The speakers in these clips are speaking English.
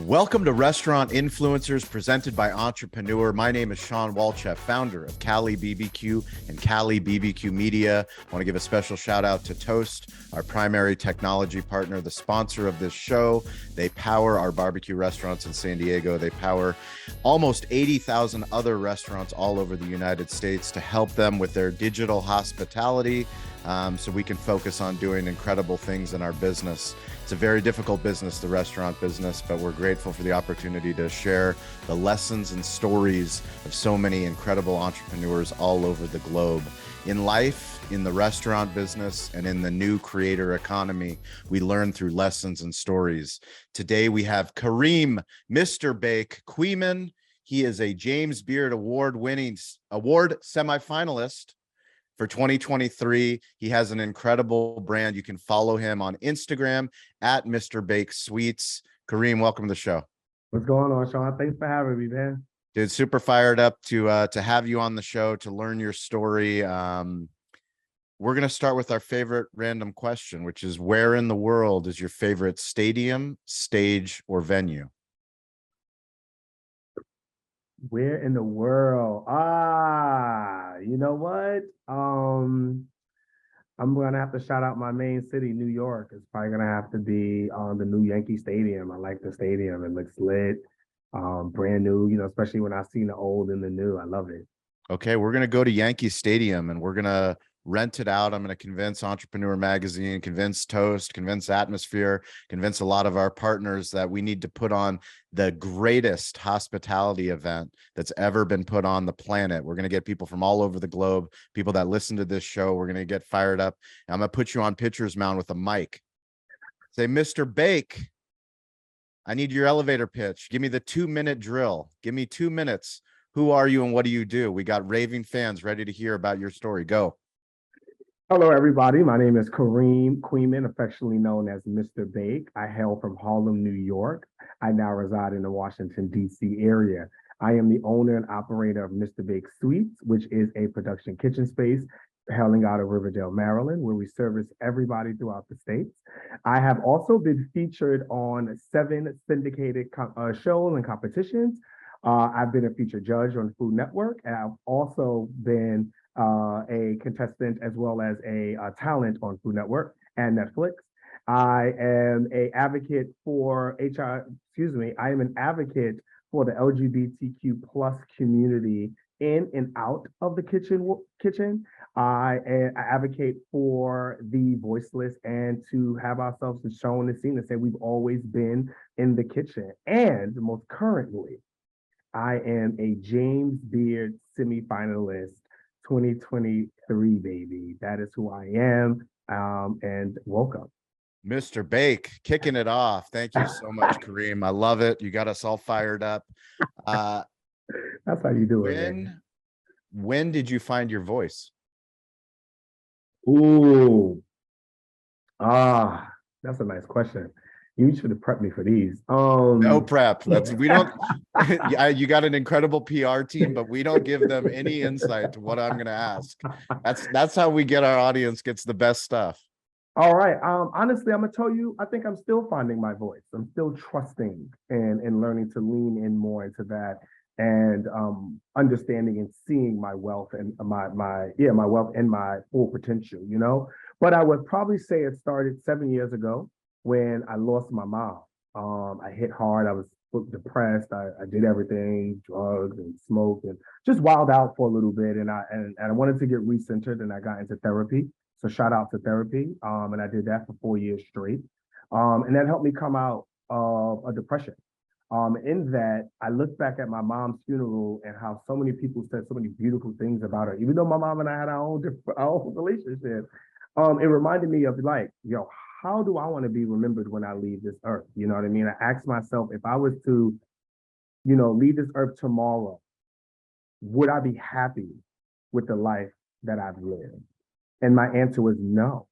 Welcome to Restaurant Influencers presented by Entrepreneur. My name is Sean Walchef, founder of Cali BBQ and Cali BBQ Media. I want to give a special shout out to Toast, our primary technology partner, the sponsor of this show. They power our barbecue restaurants in San Diego. They power almost 80,000 other restaurants all over the United States to help them with their digital hospitality, so we can focus on doing incredible things in our business. It's a very difficult business, the restaurant business, but we're grateful for the opportunity to share the lessons and stories of so many incredible entrepreneurs all over the globe. In life, in the restaurant business, and in the new creator economy, we learn through lessons and stories. Today, we have Kareem, Mr. Bake Queeman. He is a James Beard award semifinalist for 2023. He has an incredible brand. You can follow him on Instagram at Mr. Bake Sweets. Kareem, welcome to the show. What's going on, Sean? Thanks for having me, man. Dude, super fired up to have you on the show, to learn your story. We're going to start with our favorite random question, which is, where in the world is your favorite stadium, stage, or venue? Where in the world? You know what? I'm gonna have to shout out my main city, New York. It's probably gonna have to be the new Yankee Stadium. I like the stadium. It looks lit, brand new, especially when I've seen the old and the new. I love it. Okay, we're going to go to Yankee Stadium and we're going to rent it out. I'm going to convince Entrepreneur Magazine, convince Toast, convince Atmosphere, convince a lot of our partners that we need to put on the greatest hospitality event that's ever been put on the planet. We're going to get people from all over the globe, people that listen to this show. We're going to get fired up. I'm going to put you on pitcher's mound with a mic. Say, Mr. Bake, I need your elevator pitch. Give me the 2-minute drill. Give me 2 minutes. Who are you and what do you do? We got raving fans ready to hear about your story. Go. Hello, everybody. My name is Kareem Queeman, affectionately known as Mr. Bake. I hail from Harlem, New York. I now reside in the Washington, D.C. area. I am the owner and operator of Mr. Bake Sweets, which is a production kitchen space hailing out of Riverdale, Maryland, where we service everybody throughout the states. I have also been featured on 7 syndicated shows and competitions. I've been a featured judge on Food Network, and I've also been a contestant as well as a talent on Food Network and Netflix. I am an advocate for I am an advocate for the LGBTQ plus community in and out of the kitchen. I advocate for the voiceless and to have ourselves shown and seen and say we've always been in the kitchen. And most currently, I am a James Beard semifinalist 2023, baby. That is who I am. And welcome. Mr. Bake, kicking it off. Thank you so much, Kareem. I love it. You got us all fired up. That's how you do it. Man. When did you find your voice? Ooh. That's a nice question. You should have prepped me for these. No prep. We don't. You got an incredible PR team, but we don't give them any insight to what I'm going to ask. That's how we get our audience gets the best stuff. All right. Honestly, I'm gonna tell you, I think I'm still finding my voice. I'm still trusting and learning to lean in more into that, and understanding and seeing my wealth and my wealth and my full potential. But I would probably say it started 7 years ago, when I lost my mom. I hit hard. I was depressed. I did everything, drugs and smoked and just wild out for a little bit. And I wanted to get recentered, and I got into therapy. So shout out to therapy. And I did that for 4 years straight. And that helped me come out of a depression. In that, I look back at my mom's funeral and how so many people said so many beautiful things about her, even though my mom and I had our own relationship. It reminded me of how do I want to be remembered when I leave this earth? You know what I mean? I asked myself, if I was to, leave this earth tomorrow, would I be happy with the life that I've lived? And my answer was no.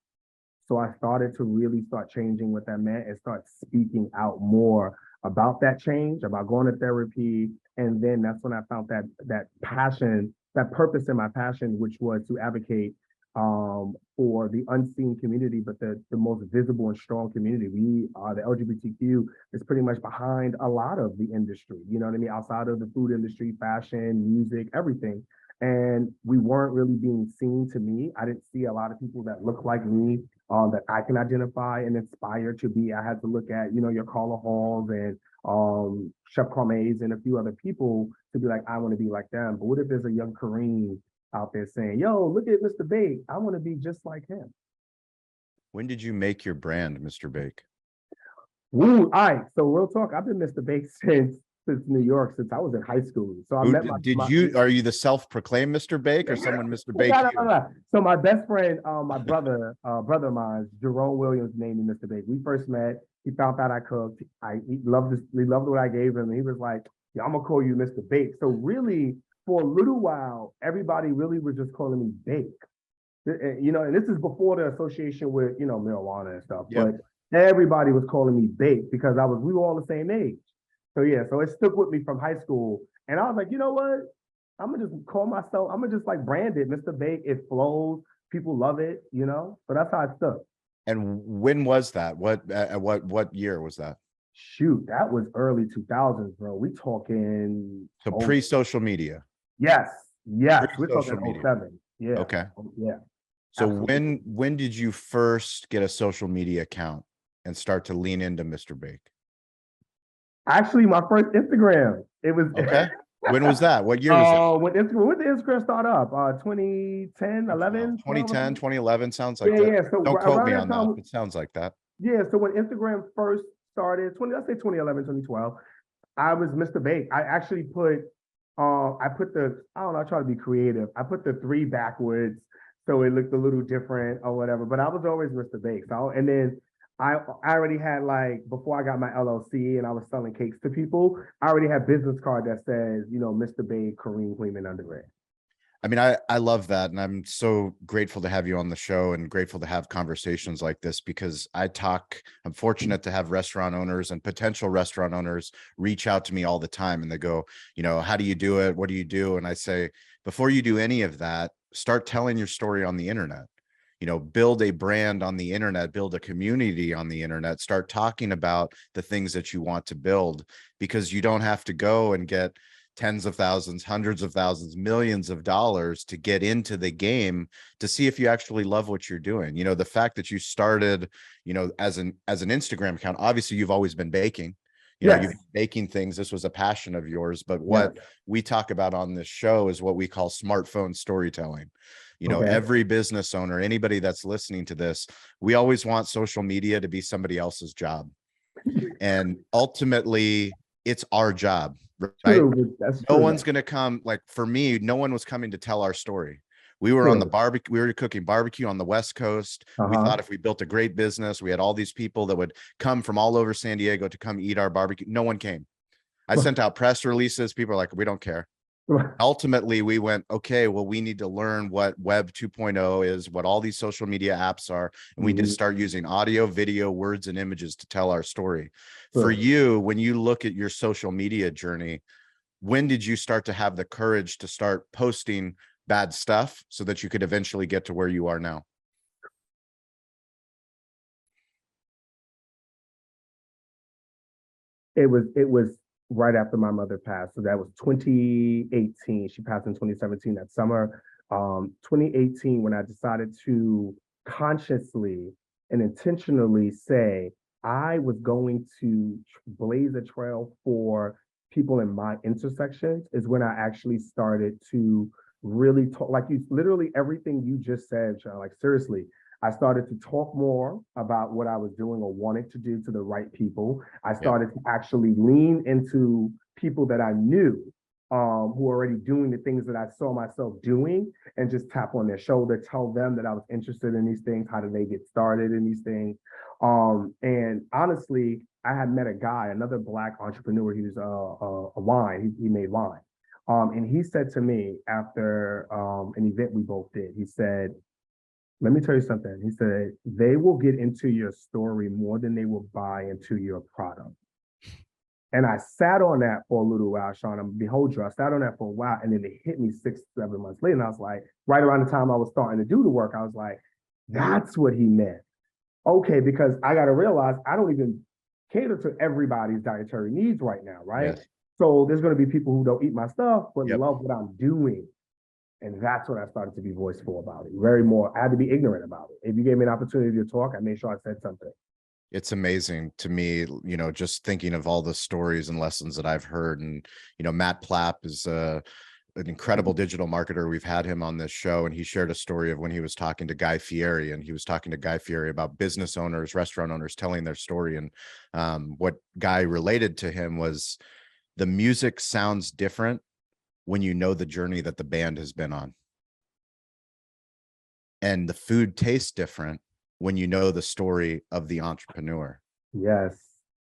So I started to really start changing what that meant and start speaking out more about that change, about going to therapy. And then that's when I found that passion, that purpose in my passion, which was to advocate for the unseen community, but the most visible and strong community. We are the LGBTQ is pretty much behind a lot of the industry, you know what I mean? Outside of the food industry, fashion, music, everything. And we weren't really being seen to me. I didn't see a lot of people that look like me, that I can identify and inspire to be. I had to look at, you know, your Carla Halls and Chef Carme's and a few other people to be like, I want to be like them. But what if there's a young Kareem out there saying, yo, look at Mr. Bake. I want to be just like him. When did you make your brand, Mr. Bake? Woo, all right. So real talk, I've been Mr. Bake since New York, since I was in high school. So I Who met did you, are you the self-proclaimed Mr. Bake or someone Mr. Bake no, no, you? no, no. So my best friend, my brother of mine, Jerome Williams, named me Mr. Bake. We first met. He found out I cooked. He loved this. He loved what I gave him. And he was like, "Yeah, I'm gonna call you Mr. Bake." So really, for a little while, everybody really was just calling me Bake. You know, and this is before the association with, you know, marijuana and stuff. Yep. But everybody was calling me Bake because we were all the same age. So yeah, so it stuck with me from high school. And I was like, you know what? I'm gonna just call myself, I'm gonna just like brand it, Mr. Bake. It flows, people love it, you know. So that's how it stuck. And when was that? What year was that? Shoot, that was early 2000s, bro. We talking So pre-social media. yes, yes. We're talking Pre-social media. 07. Yeah. Okay. Yeah. So Absolutely. when did you first get a social media account and start to lean into Mr. Bake? Actually, my first Instagram. It was Okay. When was that? What year was that? when did Instagram start up? 2010, 11, 12 or 2010, something? 2011 sounds like Yeah, that. yeah. So Don't quote around me that on that. time, It sounds like that. yeah. So when Instagram first started, let's say 2011, 2012, I was Mr. Bake. I actually put, I don't know, I try to be creative. I put the three backwards so it looked a little different or whatever. But I was always Mr. Bake. So, and then I already had like before I got my LLC and I was selling cakes to people. I already had business card that says, you know, Mr. Bake, Kareem Queeman under it. I mean, I love that. And I'm so grateful to have you on the show and grateful to have conversations like this because I'm fortunate to have restaurant owners and potential restaurant owners reach out to me all the time. And they go, you know, how do you do it? What do you do? And I say, before you do any of that, start telling your story on the internet. You know, build a brand on the internet, build a community on the internet, start talking about the things that you want to build because you don't have to go and get tens of thousands, hundreds of thousands, millions of dollars to get into the game to see if you actually love what you're doing. You know, the fact that you started, you know, as an Instagram account, obviously you've always been baking. You know, Yes. you've been baking things. This was a passion of yours, but Yes. what we talk about on this show is what we call smartphone storytelling. You know, Okay. every business owner, anybody that's listening to this, we always want social media to be somebody else's job. And ultimately, it's our job, right? True. That's No true. one's going to come, like for me, no one was coming to tell our story. We were on the True. barbecue, we were cooking barbecue on the West Coast. We Uh-huh. thought if we built a great business, we had all these people that would come from all over San Diego to come eat our barbecue. No one came. I sent out press releases. People are like, we don't care. Ultimately, we went, okay, well, we need to learn what Web 2.0 is, what all these social media apps are. And we just start using audio, video, words, and images to tell our story. For you, when you look at your social media journey, when did you start to have the courage to start posting bad stuff so that you could eventually get to where you are now? It was right after my mother passed. So that was 2018. She passed in 2017 that summer. 2018, when I decided to consciously and intentionally say I was going to blaze a trail for people in my intersections, is when I actually started to really talk. Like you, literally everything you just said, Sean, like seriously, I started to talk more about what I was doing or wanted to do to the right people. I started to actually lean into people that I knew, who were already doing the things that I saw myself doing, and just tap on their shoulder, tell them that I was interested in these things. How did they get started in these things? And honestly, I had met a guy, another Black entrepreneur. He was a wine. He made wine. And he said to me after an event we both did, he said, let me tell you something. He said, they will get into your story more than they will buy into your product. And I sat on that for a little while, Sean. I'm behold you. I sat on that for a while, and then it hit me 6, 7 months later. And I was like, right around the time I was starting to do the work, I was like, that's what he meant. Okay, because I got to realize I don't even cater to everybody's dietary needs right now, right? Yes. So there's going to be people who don't eat my stuff, but Yep. love what I'm doing. And that's what I started to be voiceful about it. Very more, I had to be ignorant about it. If you gave me an opportunity to talk, I made sure I said something. It's amazing to me, just thinking of all the stories and lessons that I've heard. And, Matt Plapp is an incredible digital marketer. We've had him on this show, and he shared a story of when he was talking to Guy Fieri, and he was talking to Guy Fieri about business owners, restaurant owners telling their story. And what Guy related to him was the music sounds different when you know the journey that the band has been on. And the food tastes different when you know the story of the entrepreneur. Yes.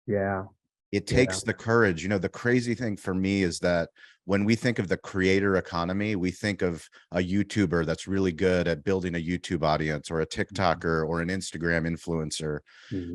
Yeah. It takes the courage. The crazy thing for me is that when we think of the creator economy, we think of a YouTuber that's really good at building a YouTube audience, or a TikToker or an Instagram influencer.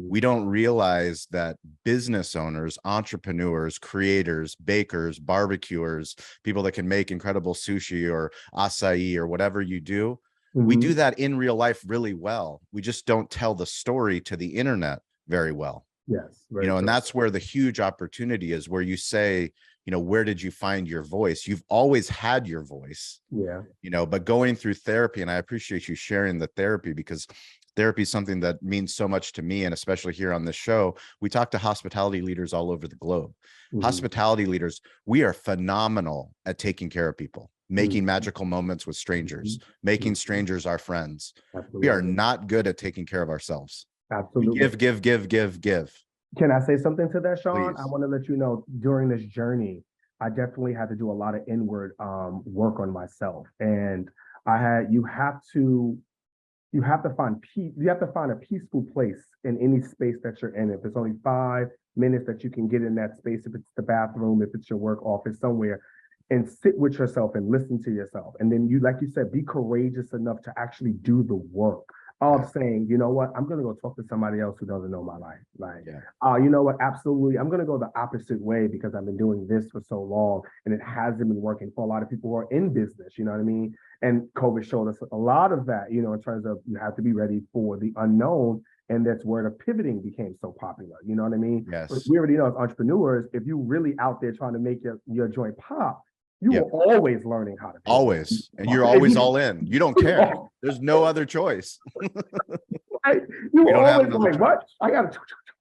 We don't realize that business owners, entrepreneurs, creators, bakers, barbecuers, people that can make incredible sushi or acai or whatever you do, we do that in real life really well. We just don't tell the story to the internet very well. Yes. And that's where the huge opportunity is, where you say, where did you find your voice? You've always had your voice. Yeah. But going through therapy, and I appreciate you sharing the therapy, because therapy is something that means so much to me. And especially here on this show, we talk to hospitality leaders all over the globe. Hospitality leaders, we are phenomenal at taking care of people, making magical moments with strangers, making strangers our friends. Absolutely. We are not good at taking care of ourselves. Absolutely. We give. Can I say something to that, Sean? Please. I want to let you know, during this journey, I definitely had to do a lot of inward work on myself. And you have to find peace. You have to find a peaceful place in any space that you're in. If it's only 5 minutes that you can get in that space, if it's the bathroom, if it's your work office, somewhere, and sit with yourself and listen to yourself. And then like you said, be courageous enough to actually do the work of saying, you know what, I'm going to go talk to somebody else who doesn't know my life. Like, you know what, absolutely, I'm going to go the opposite way because I've been doing this for so long and it hasn't been working for a lot of people who are in business, you know what I mean? And COVID showed us a lot of that, in terms of you have to be ready for the unknown. And that's where the pivoting became so popular. You know what I mean? Yes. We already know as entrepreneurs, if you really out there trying to make your joint pop, you are always learning how to pivot. Always. And you're always all in. You don't care. There's no other choice. You always like, what? I got to,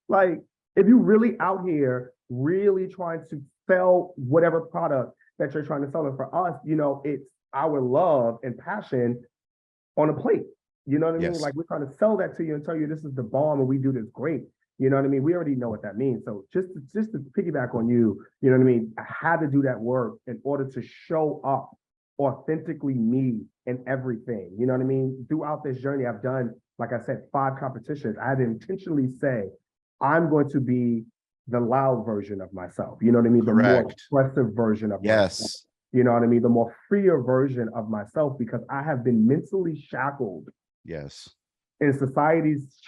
like, if you really out here really trying to sell whatever product that you're trying to sell, and for us, it's our love and passion on a plate. You know what I mean? Like, we're trying to sell that to you and tell you this is the bomb and we do this great. You know what I mean? We already know what that means. So just to piggyback on you, you know what I mean? I had to do that work in order to show up authentically me in everything. You know what I mean? Throughout this journey, I've done, like I said, 5 competitions. I had to intentionally say, I'm going to be the loud version of myself. You know what I mean? Correct. The more expressive version of myself. You know what I mean? The more freer version of myself, because I have been mentally shackled. Yes. In society's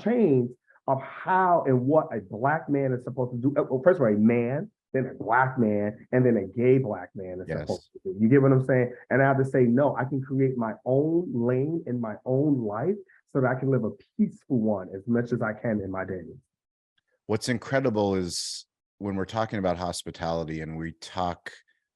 chains of how and what a Black man is supposed to do. Well, first of all, a man, then a Black man, and then a gay Black man is supposed to do. You get what I'm saying? And I have to say, no, I can create my own lane in my own life so that I can live a peaceful one as much as I can in my days. What's incredible is when we're talking about hospitality and we talk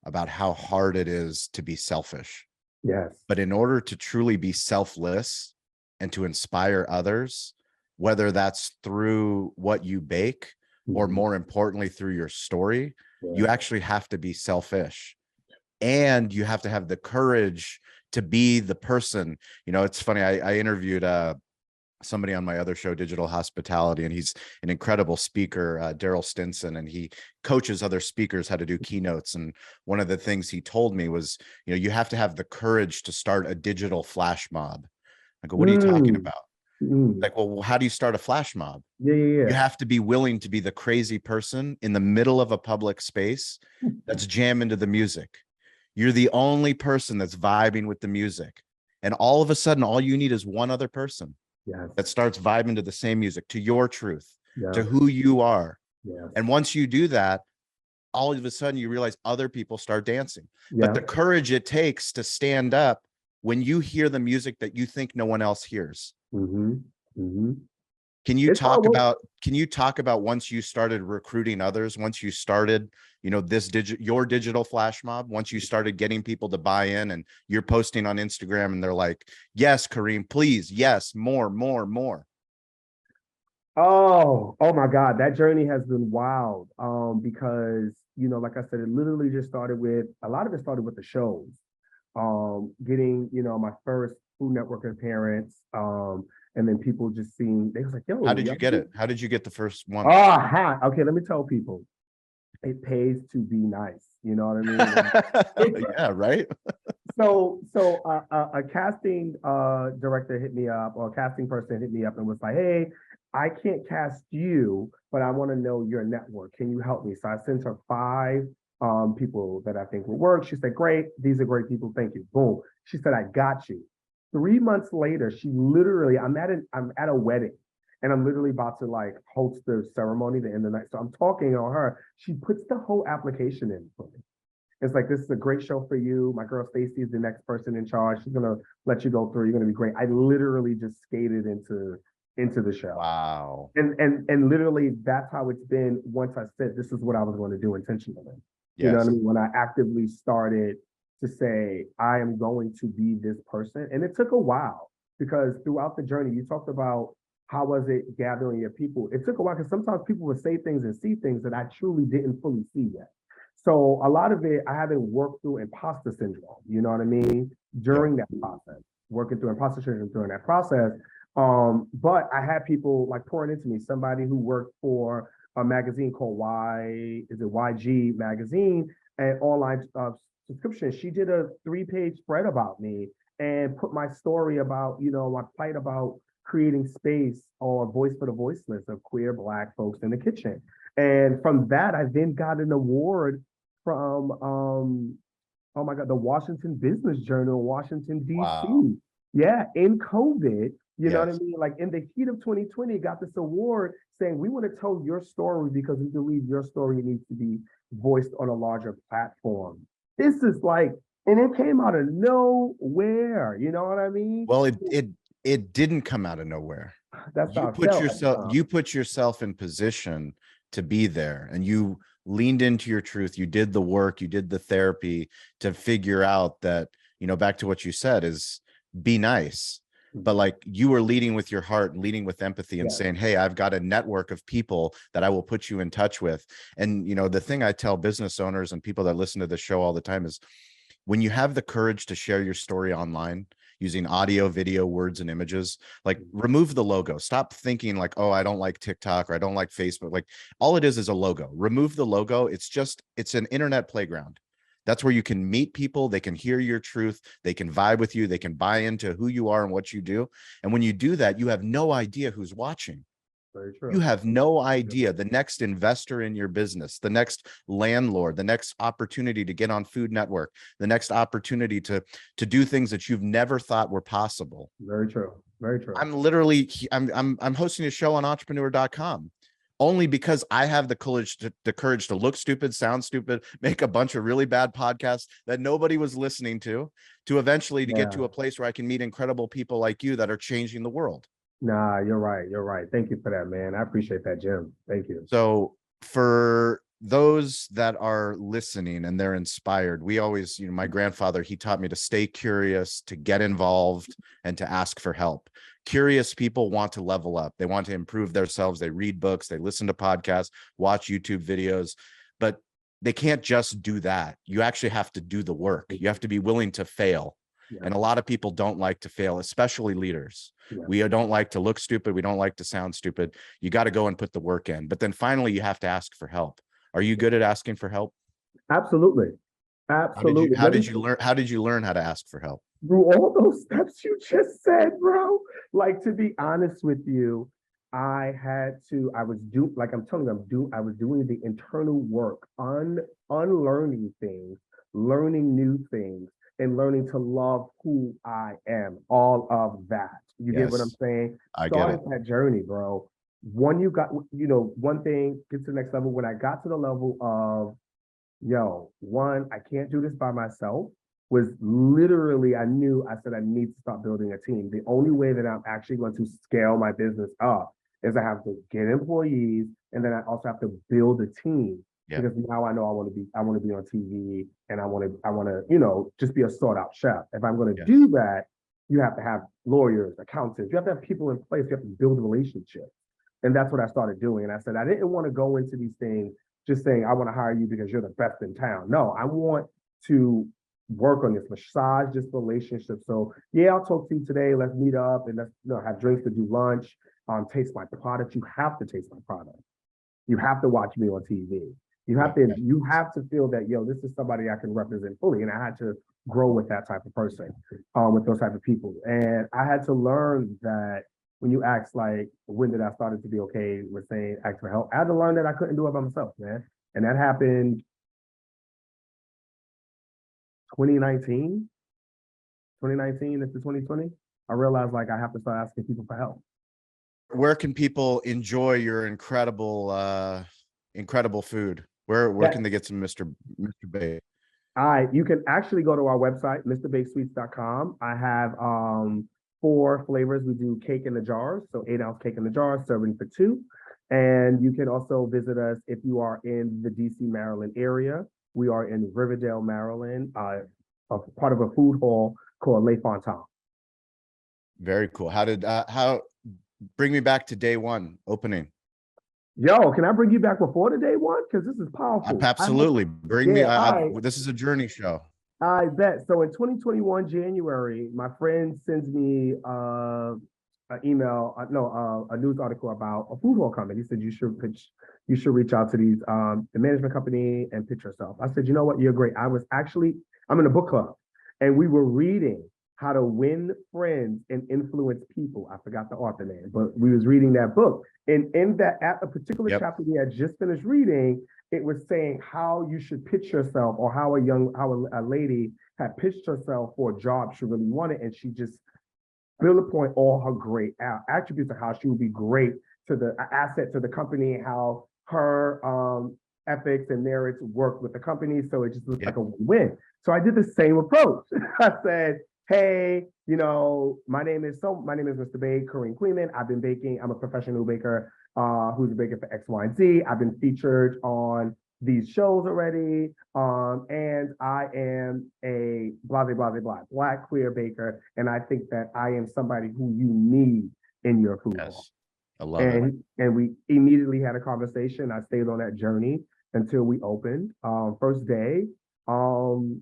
about how hard it is to be selfish. Yes. But in order to truly be selfless and to inspire others, whether that's through what you bake or more importantly, through your story, you actually have to be selfish. And you have to have the courage to be the person. It's funny. I interviewed somebody on my other show, Digital Hospitality, and he's an incredible speaker, Daryl Stinson, and he coaches other speakers how to do keynotes. And one of the things he told me was, you have to have the courage to start a digital flash mob. I go, what are you talking about? Like, well, how do you start a flash mob? You have to be willing to be the crazy person in the middle of a public space that's jamming to the music. You're the only person that's vibing with the music. And all of a sudden, all you need is one other person that starts vibing to the same music, to your truth, to who you are. Yes. And once you do that, all of a sudden you realize other people start dancing. But Yeah. the courage it takes to stand up when you hear the music that you think no one else hears. Mm-hmm. Mm-hmm. Can you It's hard talk work. about once you started recruiting others, once you started, your digital flash mob, once you started getting people to buy in and you're posting on Instagram and they're like, yes, Kareem, please, yes, more, more, more. Oh my God, that journey has been wild. Because like I said, it literally just started with a lot of it started with the shows. Getting, my first Food Network appearance. And then people just seeing, they was like, How yo, did y'all you get it? How did you get the first one? ha. Okay, let me tell people, it pays to be nice. You know what I mean? Yeah, right. So a casting director hit me up, or a casting person hit me up and was like, hey, I can't cast you, but I want to know your network. Can you help me? So I sent her 5 people that I think will work. She said, great, these are great people. Thank you. Boom. She said, I got you. 3 months later, I'm at a wedding, and I'm literally about to like host the ceremony the end of the night. So I'm talking on her. She puts the whole application in for me. It's like, this is a great show for you. My girl Stacy is the next person in charge. She's gonna let you go through. You're gonna be great. I literally just skated into the show. Wow. And literally that's how it's been once I said this is what I was going to do intentionally. You know what I Yes. mean? When I actively started to say, I am going to be this person. And it took a while, because throughout the journey, you talked about how was it gathering your people. It took a while because sometimes people would say things and see things that I truly didn't fully see yet. So a lot of it, I haven't worked through imposter syndrome, you know what I mean? Yep. During that process, working through imposter syndrome during that process. But I had people like pouring into me, somebody who worked for a magazine called YG magazine, and online subscription. She did a 3-page spread about me and put my story about, my plight about creating space or voice for the voiceless of queer Black folks in the kitchen. And from that, I then got an award from, oh my God, the Washington Business Journal, Washington, Wow. D.C. Yeah, in COVID, you know what I Yes. mean? Like in the heat of 2020, got this award saying, we want to tell your story because we believe your story needs to be voiced on a larger platform. This is like, and it came out of nowhere, you know what I mean? Well, it didn't come out of nowhere. That's how I felt at the time. You put yourself in position to be there, and you leaned into your truth. You did the work, you did the therapy to figure out that, back to what you said, is be nice. But like, you were leading with your heart and leading with empathy and Yeah. saying, hey, I've got a network of people that I will put you in touch with. And the thing I tell business owners and people that listen to the show all the time is, when you have the courage to share your story online using audio, video, words, and images, like, remove the logo. Stop thinking like, oh, I don't like TikTok or I don't like Facebook. Like, all it is a logo. Remove the logo. It's an internet playground. That's where you can meet people. They can hear your truth. They can vibe with you. They can buy into who you are and what you do. And when you do that, you have no idea who's watching. Very You true. have no idea the next investor in your business, the next landlord, the next opportunity to get on Food Network, the next opportunity to do things that you've never thought were possible. Very true. Very true. I'm hosting a show on entrepreneur.com only because I have the courage to look stupid, sound stupid, make a bunch of really bad podcasts that nobody was listening to eventually to get to a place where I can meet incredible people like you that are changing the world. Nah, you're right. You're right. Thank you for that, man. I appreciate that, Jim. Thank you. So for those that are listening and they're inspired, we always, my grandfather, he taught me to stay curious, to get involved, and to ask for help. Curious people want to level up. They want to improve themselves. They read books, they listen to podcasts, watch YouTube videos, but they can't just do that. You actually have to do the work. You have to be willing to fail. Yeah. And a lot of people don't like to fail, especially leaders. Yeah. We don't like to look stupid. We don't like to sound stupid. You got to go and put the work in. But then finally, you have to ask for help. Are you good at asking for help? Absolutely. Absolutely. How did you learn how to ask for help? Through all those steps you just said, bro. Like, to be honest with you, I was doing the internal work on unlearning things, learning new things, and learning to love who I am. All of that. You get what I'm Yes, saying? I get it. Started that journey, bro. when you got, one thing, get to the next level. When I got to the level of, one, I can't do this by myself, was literally, I said, I need to start building a team. The only way that I'm actually going to scale my business up is I have to get employees, and then I also have to build a team. Yeah. Because now I know I want to be on TV, and I want to, just be a sought out chef. If I'm going to do that, you have to have lawyers, accountants, you have to have people in place, you have to build relationships. And that's what I started doing. And I said, I didn't want to go into these things just saying, I want to hire you because you're the best in town. No, I want to work on this, massage this relationship. So yeah, I'll talk to you today. Let's meet up and let's have drinks to do lunch, taste my product. You have to taste my product. You have to watch me on TV. You have to feel that, this is somebody I can represent fully. And I had to grow with that type of person, with those type of people. And I had to learn that when you ask, like, when did I started to be okay with saying, ask for help? I had to learn that I couldn't do it by myself, man. And that happened 2019 into 2020. I realized, like, I have to start asking people for help. Where can people enjoy your incredible food? Where can they get some Mr. Bake? You can actually go to our website, MrBakeSweets.com. I have 4 flavors. We do cake in the jars, so 8-ounce cake in the jar, serving for 2. And you can also visit us if you are in the DC, Maryland area. We are in Riverdale, Maryland, a part of a food hall called Le Fontaine. Very cool. Bring me back to day one opening. Yo, can I bring you back before the day one? Because this is powerful. Absolutely. Bring me. This is a journey show. I bet. So in 2021, January, my friend sends me an email, a news article about a food hall coming. He said, you should reach out to the management company and pitch yourself. I said, you know what? You're great. I'm in a book club, and we were reading How to Win Friends and Influence People. I forgot the author name, but we was reading that book. And in that, at a particular chapter we had just finished reading, it was saying how you should pitch yourself, or how a lady had pitched herself for a job she really wanted. And she just bullet point all her great attributes of how she would be great to the asset to the company, how her ethics and merits work with the company. So it just looked like a win-win. So I did the same approach. I said, hey, my name is Mr. Bake, Kareem Queeman. I've been baking. I'm a professional baker who's a baker for X, Y, and Z. I've been featured on these shows already. And I am a blah, blah, blah, blah, Black queer baker. And I think that I am somebody who you need in your food hall. I love it. And we immediately had a conversation. I stayed on that journey until we opened. First day,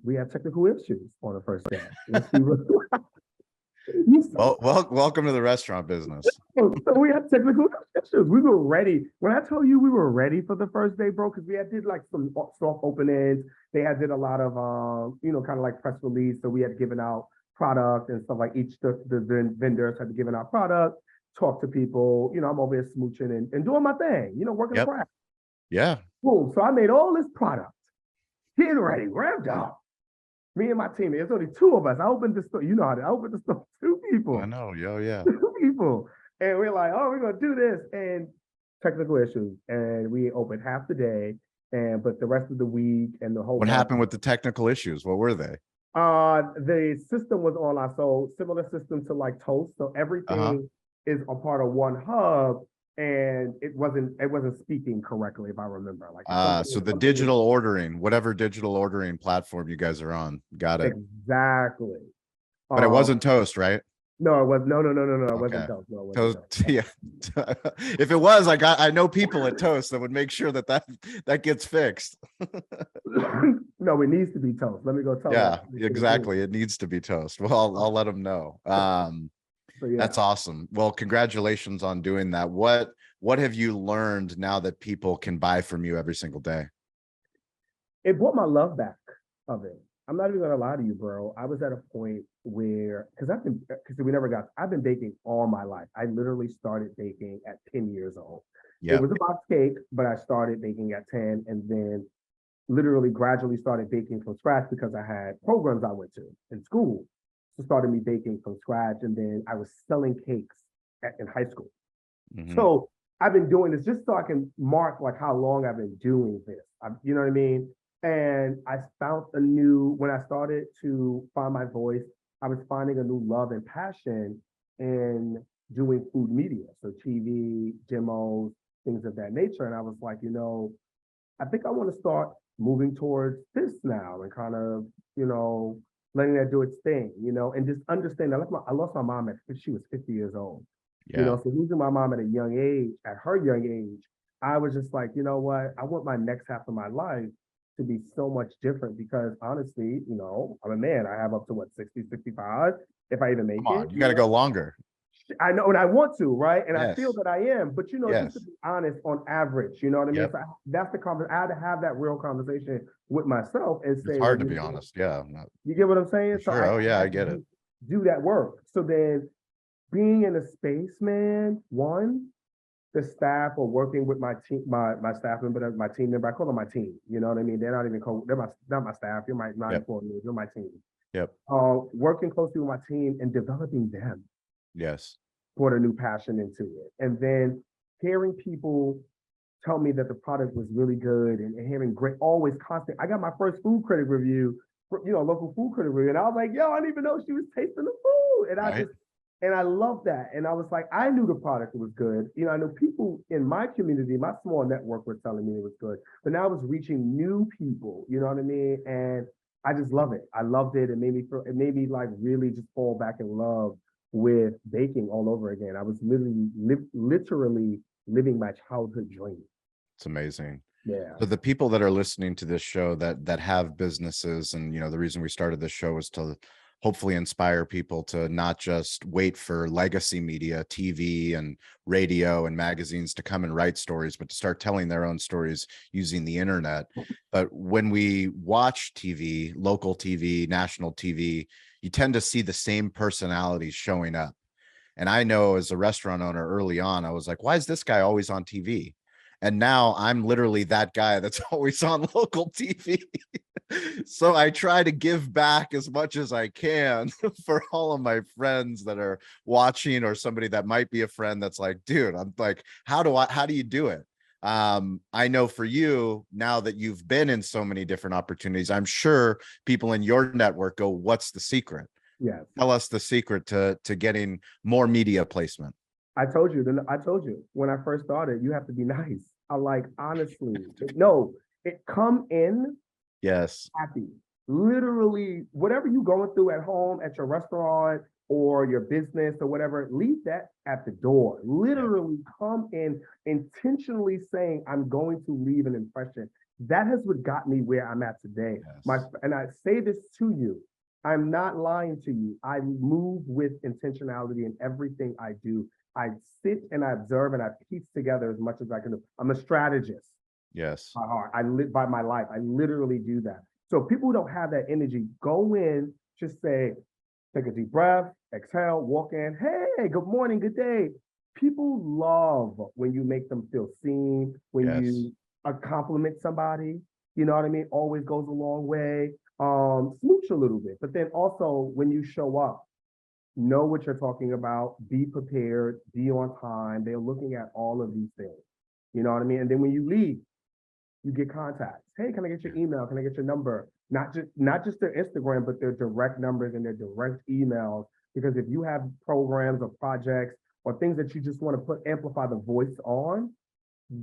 we had technical issues on the first day. Well, welcome to the restaurant business. So we had technical issues. We were ready. When I tell you we were ready for the first day, bro, because we did like some soft openings. They did a lot of kind of like press release. So we had given out product and stuff, like the vendors had given out product, talk to people. I'm over here smooching and doing my thing, working the craft. Yeah. Cool. So I made all this product, getting ready, revved up. Me and my team, there's only 2 of us. I opened the store. I opened the store, 2 people. I know, yeah. 2 people. And we're like, oh, we're going to do this. And technical issues. And we opened half the day, but the rest of the week and the whole What happened with the technical issues? What were they? The system was on similar system to like Toast. So everything is a part of one hub. And it wasn't speaking correctly, if I remember. So the digital ordering, whatever digital ordering platform you guys are on, got it. Exactly. But it wasn't Toast, right? No, it was no. It wasn't Toast. No, it wasn't Toast. Yeah. If it was, I know people at Toast that would make sure that gets fixed. No, it needs to be Toast. Let me go tell. Yeah, exactly. It needs to be Toast. Well, I'll let them know. So, yeah. That's awesome. Well, congratulations on doing that. What have you learned now that people can buy from you every single day? It brought my love back of it. I'm not even gonna lie to you, bro. I was at a point where, I've been baking all my life. I literally started baking at 10 years old. Yep. It was a box cake, but I started baking at 10, and then literally gradually started baking from scratch because I had programs I went to in school. So started me baking from scratch, and then I was selling cakes in high school. Mm-hmm. So I've been doing this just so I can mark like how long I've been doing this. You know what I mean? And I found when I started to find my voice, I was finding a new love and passion in doing food media. So TV, demos, things of that nature. And I was like, I think I want to start moving towards this now and kind of, letting that do its thing, and just understand. I lost my mom she was 50 years old. Yeah. So losing my mom at a young age, at her young age, I was just like, you know what? I want my next half of my life to be so much different because honestly, I'm a man. I have up to what, 60, 65, if I even Come make it. on, you got to go longer. I know, and I want to, right? And I feel Yes. that I am, but just to Yes. be honest, on average, you know what I mean? Yep. So that's the conversation. I had to have that real conversation with myself and It's say, well, hard to be honest. Yeah. you get what I'm saying? For So sure. Oh I yeah, I had to get it. do that work. So then being in a space, man, the staff or working with my team, my staff member, my team member, I call them my team. You know what I mean? They're not even not my staff. You're not Yep. employees. You're my team. Yep. Working closely with my team and developing them Yes. brought a new passion into it. And then hearing people tell me that the product was really good and hearing always constant. I got my first food critic review, local food critic review, and I was like, yo, I didn't even know she was tasting the food. And Right. I love that. And I was like, I knew the product was good. I know people in my community, my small network were telling me it was good, but now I was reaching new people, you know what I mean? And I just love it. I loved it. It made me like really just fall back in love with baking all over again. I was literally living my childhood dream. It's amazing. Yeah. So the people that are listening to this show that have businesses, and the reason we started this show was to hopefully inspire people to not just wait for legacy media, TV and radio and magazines to come and write stories, but to start telling their own stories using the internet. But when we watch TV, local TV, national TV, you tend to see the same personalities showing up. And I know as a restaurant owner early on, I was like, why is this guy always on TV? And now I'm literally that guy that's always on local TV. So I try to give back as much as I can for all of my friends that are watching, or somebody that might be a friend that's like, dude, I'm like, how do you do it? I know for you, now that you've been in so many different opportunities, I'm sure people in your network go, what's the secret? Yes. Tell us the secret to getting more media placement. I told you when I first started, you have to be nice. I like, honestly, no, come in Yes. happy. Literally, whatever you going through at home, at your restaurant or your business or whatever, leave that at the door. Literally come in intentionally saying, I'm going to leave an impression. That has what got me where I'm at today. Yes. And I say this to you, I'm not lying to you. I move with intentionality in everything I do. I sit and I observe and I piece together as much as I can do. I'm a strategist Yes. by heart. I live by my life. I literally do that. So people who don't have that energy, go in, just say, take a deep breath, exhale, walk in. Hey, good morning, good day. People love when you make them feel seen, when Yes. you compliment somebody, you know what I mean? Always goes a long way. Smooch a little bit, but then also when you show up, know what you're talking about, be prepared, be on time. They're looking at all of these things. You know what I mean? And then when you leave, you get contacts. Hey, can I get your email? Can I get your number? Not just their Instagram, but their direct numbers and their direct emails. Because if you have programs or projects or things that you just want to amplify the voice on,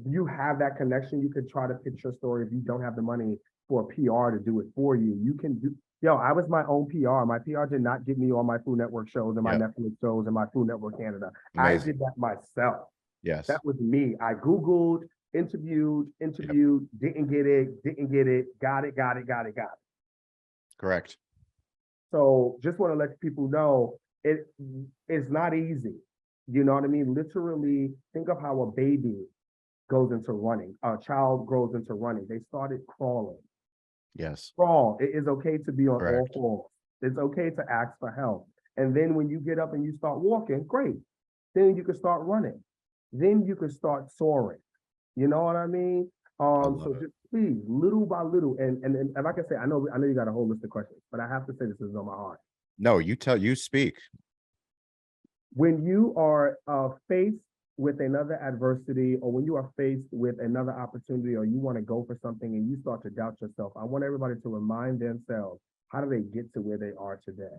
you have that connection. You could try to pitch your story if you don't have the money for a PR to do it for you. You can do. I was my own PR. My PR did not get me on my Food Network shows and my Netflix shows and my Food Network Canada. Amazing. I did that myself. Yes. That was me. I Googled, interviewed, didn't get it, got it. Correct. So just want to let people know it's not easy. You know what I mean? Literally, think of how a baby goes into running. A child grows into running. They started crawling. Yes. Crawl. It is okay to be on Correct. all fours. It's okay to ask for help. And then when you get up and you start walking, great. Then you can start running. Then you can start soaring. You know what I mean? So just please, little by little, and like I say, I know you got a whole list of questions, but I have to say this is on my heart. No, you speak. When you are a face with another adversity, or when you are faced with another opportunity, or you want to go for something and you start to doubt yourself, I want everybody to remind themselves, how do they get to where they are today?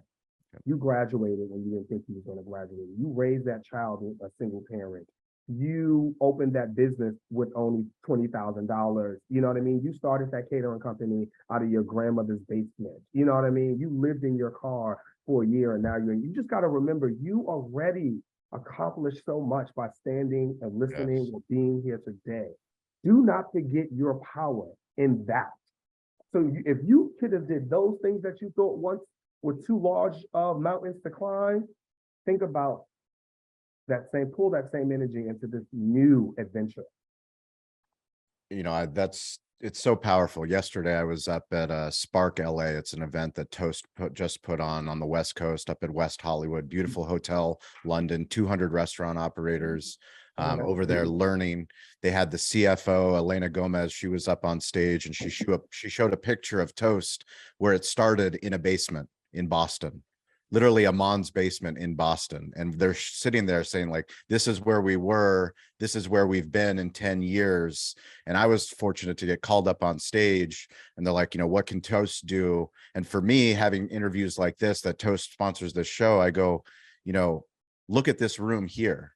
You graduated when you didn't think you was going to graduate. You raised that child with a single parent. You opened that business with only $20,000. You know what I mean? You started that catering company out of your grandmother's basement. You know what I mean? You lived in your car for a year, and now you just got to remember, you already accomplished so much by standing and listening Yes. or being here today. Do not forget your power in that. So if you could have did those things that you thought once were too large mountains to climb, think about pull that same energy into this new adventure. You know, it's so powerful. Yesterday, I was up at Spark LA. It's an event that Toast just put on the West Coast, up at West Hollywood. Beautiful hotel, London, 200 restaurant operators over there learning. They had the CFO, Elena Gomez. She was up on stage, and she showed a picture of Toast where it started in a basement in Boston. Literally a mom's basement in Boston. And they're sitting there saying, like, this is where we were, this is where we've been in 10 years. And I was fortunate to get called up on stage, and they're like, you know, what can Toast do? And for me, having interviews like this, that Toast sponsors this show, I go, you know, look at this room here.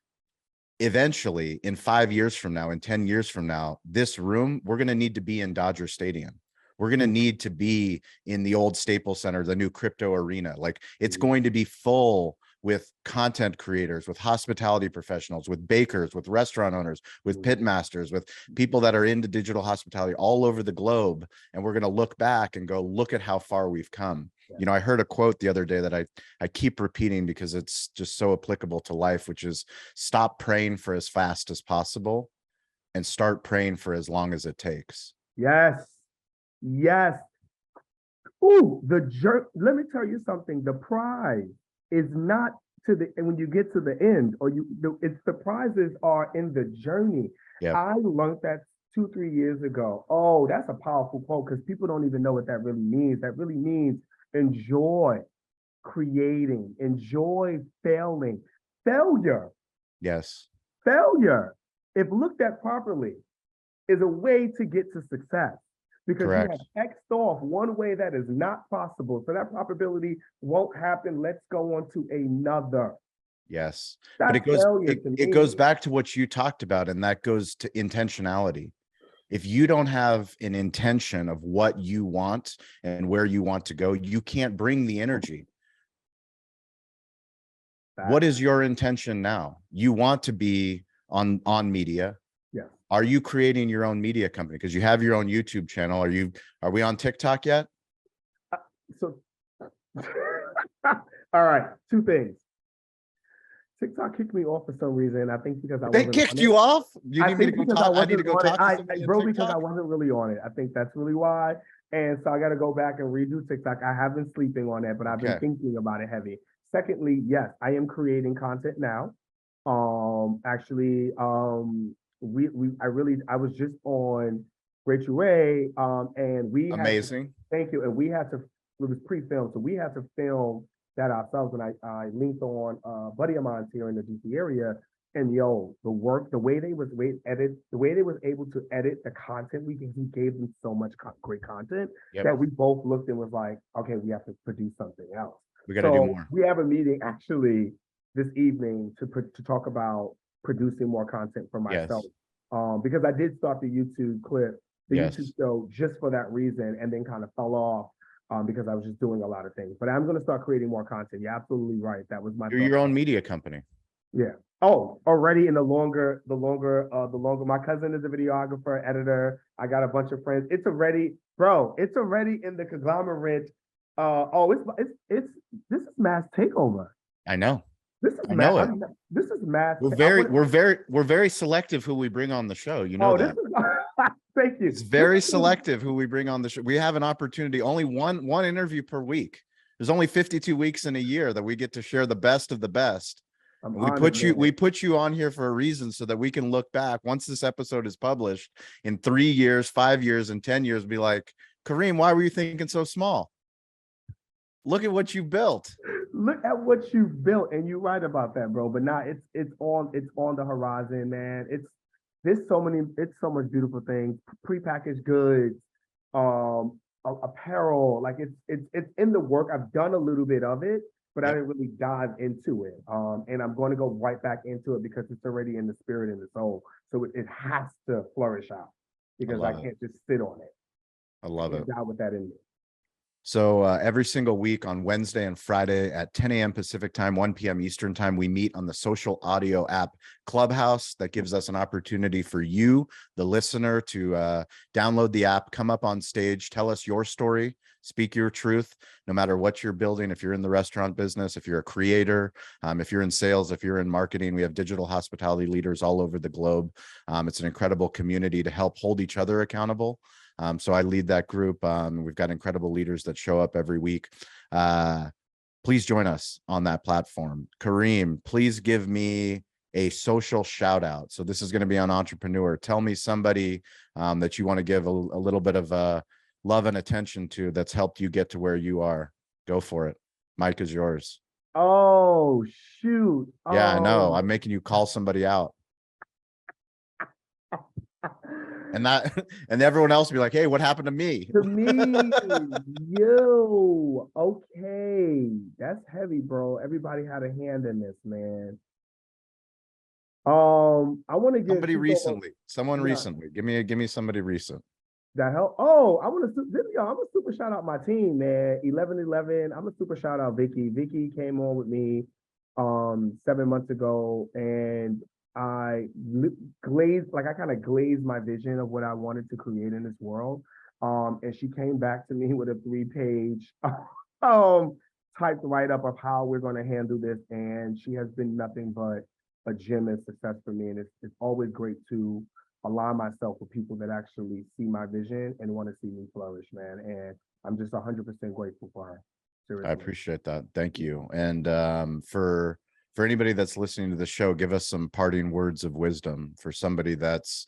Eventually, in 5 years from now, in 10 years from now, this room, we're going to need to be in Dodger Stadium. We're going to need to be in the old Staples Center, the new crypto arena. Like, it's going to be full with content creators, with hospitality professionals, with bakers, with restaurant owners, with pit masters, with people that are into digital hospitality all over the globe. And we're going to look back and go, look at how far we've come. You know, I heard a quote the other day that I keep repeating because it's just so applicable to life, which is, stop praying for as fast as possible and start praying for as long as it takes. Yes. Yes. Ooh, let me tell you something. The prize is not and when you get to the end, or it's the prizes are in the journey. Yep. I learned that 2-3 years ago. Oh, that's a powerful quote, because people don't even know what that really means. That really means enjoy creating, enjoy failing. Failure. Yes. Failure, if looked at properly, is a way to get to success. Because Correct. you have X'd off one way that is not possible. So that probability won't happen. Let's go on to another. Yes. That's But it goes back to what you talked about, and that goes to intentionality. If you don't have an intention of what you want and where you want to go, you can't bring the energy. What is your intention now? You want to be on media. Yeah. Are you creating your own media company? Because you have your own YouTube channel. Are we on TikTok yet? So, all right, two things. TikTok kicked me off for some reason. I think because They kicked you off? You need me to go talk? I need to go talk to somebody bro, on because I TikTok? wasn't really on it. I think that's really why. And so I got to go back and redo TikTok. I have been sleeping on it, but I've been thinking about it heavy. Secondly, yes, I am creating content now. Actually, I was just on Rachel Ray, and we Amazing. Thank you. And we had to, it was pre-filmed, so we had to film that ourselves. And I linked on a buddy of mine here in the DC area. And the way they was able to edit the content, he gave them so much great content that we both looked and was like, okay, we have to produce something else. We got to do more. We have a meeting actually this evening to talk about producing more content for myself. Because I did start the YouTube YouTube show just for that reason, and then kind of fell off because I was just doing a lot of things. But I'm going to start creating more content. You're absolutely right. That was my You're your own media company. Yeah. Oh, already in the longer, my cousin is a videographer, editor. I got a bunch of friends. It's already in the conglomerate. This is mass takeover. I know. This is mass. This is mass. We're very selective who we bring on the show. You know that. Thank you. It's very selective who we bring on the show. We have an opportunity, only one interview per week. There's only 52 weeks in a year that we get to share the best of the best. We put you on here for a reason, so that we can look back once this episode is published in 3 years, 5 years, and 10 years, be like, Kareem, why were you thinking so small? Look at what you built. look at what you've built, and you're right about that, bro. But now it's on the horizon, man. It's so much beautiful things, prepackaged goods, apparel. Like it's in the work. I've done a little bit of it, but I Yep, didn't really dive into it. And I'm going to go right back into it because it's already in the spirit and the soul. So it has to flourish out I because I love it. can't just sit on it. I I love can't it. die with that in me. So every single week on Wednesday and Friday at 10 a.m. Pacific time, 1 p.m. Eastern time, we meet on the social audio app Clubhouse. That gives us an opportunity for you, the listener, to download the app, come up on stage, tell us your story, speak your truth, no matter what you're building. If you're in the restaurant business, if you're a creator, if you're in sales, if you're in marketing, we have digital hospitality leaders all over the globe. It's an incredible community to help hold each other accountable. So I lead that group. We've got incredible leaders that show up every week. Please join us on that platform. Kareem, please give me a social shout out. So this is going to be on Entrepreneur. Tell me somebody that you want to give a little bit of love and attention to that's helped you get to where you are. Go for it. Mike is yours. Oh shoot. Yeah, I know. I'm making you call somebody out. And that and everyone else will be like, hey, what happened to me? To me, yo, okay, that's heavy, bro. Everybody had a hand in this, man. I want to give Somebody people, recently. Someone yeah, recently. Give me somebody recent. that help. Oh, I want to, I'm a super shout out my team, man. 1111. I'm a super shout out Vicky. Vicky came on with me 7 months ago, and glazed, like I kind of glazed my vision of what I wanted to create in this world. And she came back to me with a 3-page um typed write-up of how we're going to handle this. And she has been nothing but a gem and success for me. And it's always great to align myself with people that actually see my vision and want to see me flourish, man. And I'm just 100% grateful for her. I Seriously. appreciate that. Thank you. And for anybody that's listening to the show, give us some parting words of wisdom for somebody that's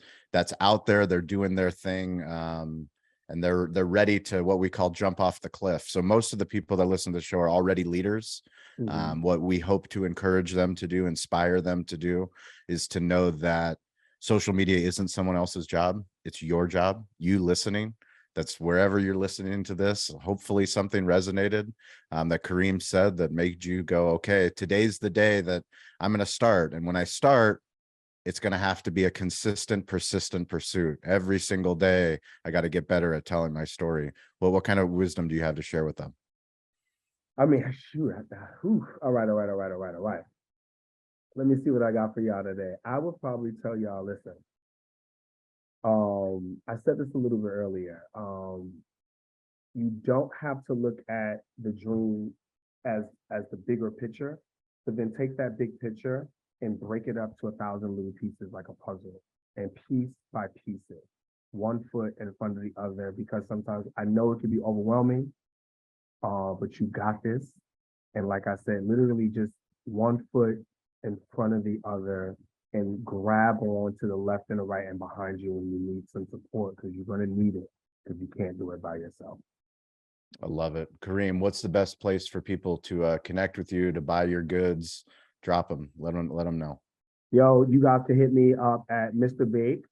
out there, they're doing their thing. And they're ready to what we call jump off the cliff. So most of the people that listen to the show are already leaders. Mhm. What we hope to encourage them to do, inspire them to do, is to know that social media isn't someone else's job. It's your job. You listening. That's wherever you're listening to this. Hopefully something resonated that Kareem said that made you go, okay, today's the day that I'm going to start. And when I start, it's going to have to be a consistent, persistent pursuit. Every single day, I got to get better at telling my story. Well, what kind of wisdom do you have to share with them? I mean, shoot. All right, all right, all right, all right, all right. Let me see what I got for y'all today. I would probably tell y'all, listen, I said this a little bit earlier. You don't have to look at the dream as the bigger picture, but then take that big picture and break it up to 1,000 little pieces like a puzzle, and piece by pieces, one foot in front of the other. Because sometimes I know it can be overwhelming, but you got this. And like I said, literally just one foot in front of the other, and grab on to the left and the right and behind you when you need some support, because you're going to need it, because you can't do it by yourself. I love it. Kareem, what's the best place for people to connect with you, to buy your goods? Drop them. Let them know. Yo, you guys can hit me up at Mr. Bake,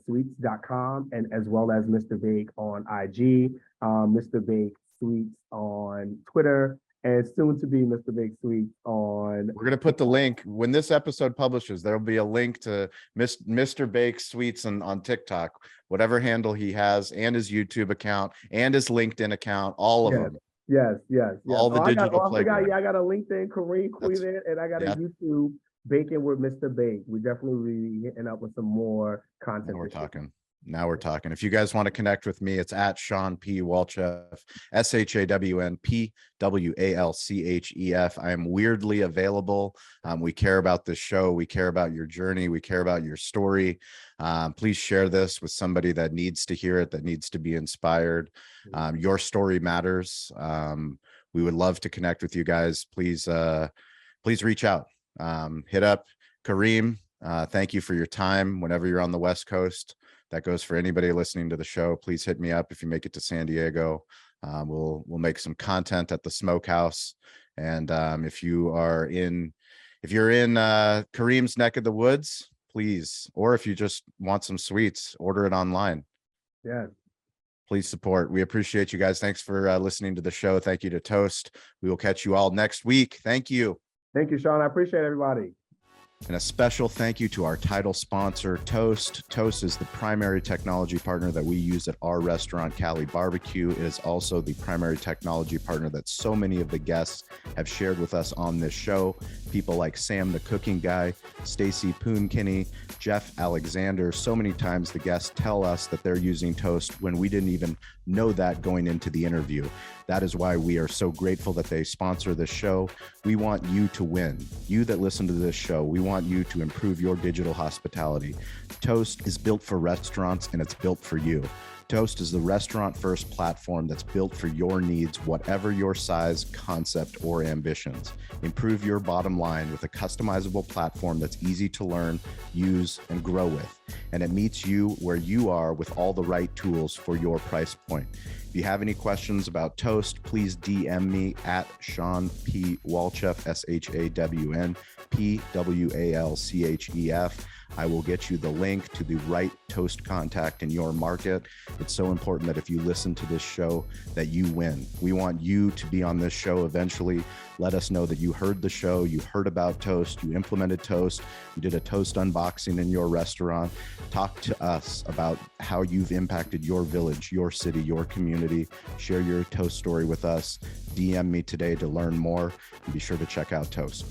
sweets.com, and as well as Mr. Bake on IG, Mr. Bake Sweets on Twitter, and soon to be Mr. Bake Sweets on We're gonna put the link when this episode publishes. There'll be a link to Mr. Bake Sweets on TikTok, whatever handle he has, and his YouTube account and his LinkedIn account, all of Yes, them, yes, yes, yes. all the digital I forgot, playground. yeah, I got a LinkedIn, Kareem That's Queeman, and I got a yeah. YouTube, Baking with Mr. Bake. We definitely will be hitting up with some more Now content we're this year. talking. Now we're talking. If you guys want to connect with me, it's at Sean P. Walchef, ShawnPWalchef. I am weirdly available. We care about this show. We care about your journey. We care about your story. Please share this with somebody that needs to hear it, that needs to be inspired. Your story matters. We would love to connect with you guys. Please reach out. Hit up Kareem. Thank you for your time. Whenever you're on the West Coast, that goes for anybody listening to the show. Please hit me up if you make it to San Diego. We'll make some content at the smokehouse. And if you're in Kareem's neck of the woods, please, or if you just want some sweets, order it online. Yeah. Please support. We appreciate you guys. Thanks for listening to the show. Thank you to Toast. We will catch you all next week. Thank you. Thank you, Sean. I appreciate everybody. And a special thank you to our title sponsor, Toast. Toast is the primary technology partner that we use at our restaurant, Cali Barbecue. It is also the primary technology partner that so many of the guests have shared with us on this show. People like Sam the Cooking Guy, Stacy Poonkinney, Jeff Alexander. So many times the guests tell us that they're using Toast when we didn't even know that going into the interview. That is why we are so grateful that they sponsor this show. We want you to win. You that listen to this show, we want you to improve your digital hospitality. Toast is built for restaurants and it's built for you. Toast is the restaurant-first platform that's built for your needs, whatever your size, concept, or ambitions. Improve your bottom line with a customizable platform that's easy to learn, use, and grow with. And it meets you where you are with all the right tools for your price point. If you have any questions about Toast, please DM me at Sean P. Walchef, ShawnPWalchef. I will get you the link to the right Toast contact in your market. It's so important that if you listen to this show, that you win. We want you to be on this show eventually. Let us know that you heard the show, you heard about Toast, you implemented Toast, you did a Toast unboxing in your restaurant. Talk to us about how you've impacted your village, your city, your community. Share your Toast story with us. DM me today to learn more, and be sure to check out Toast.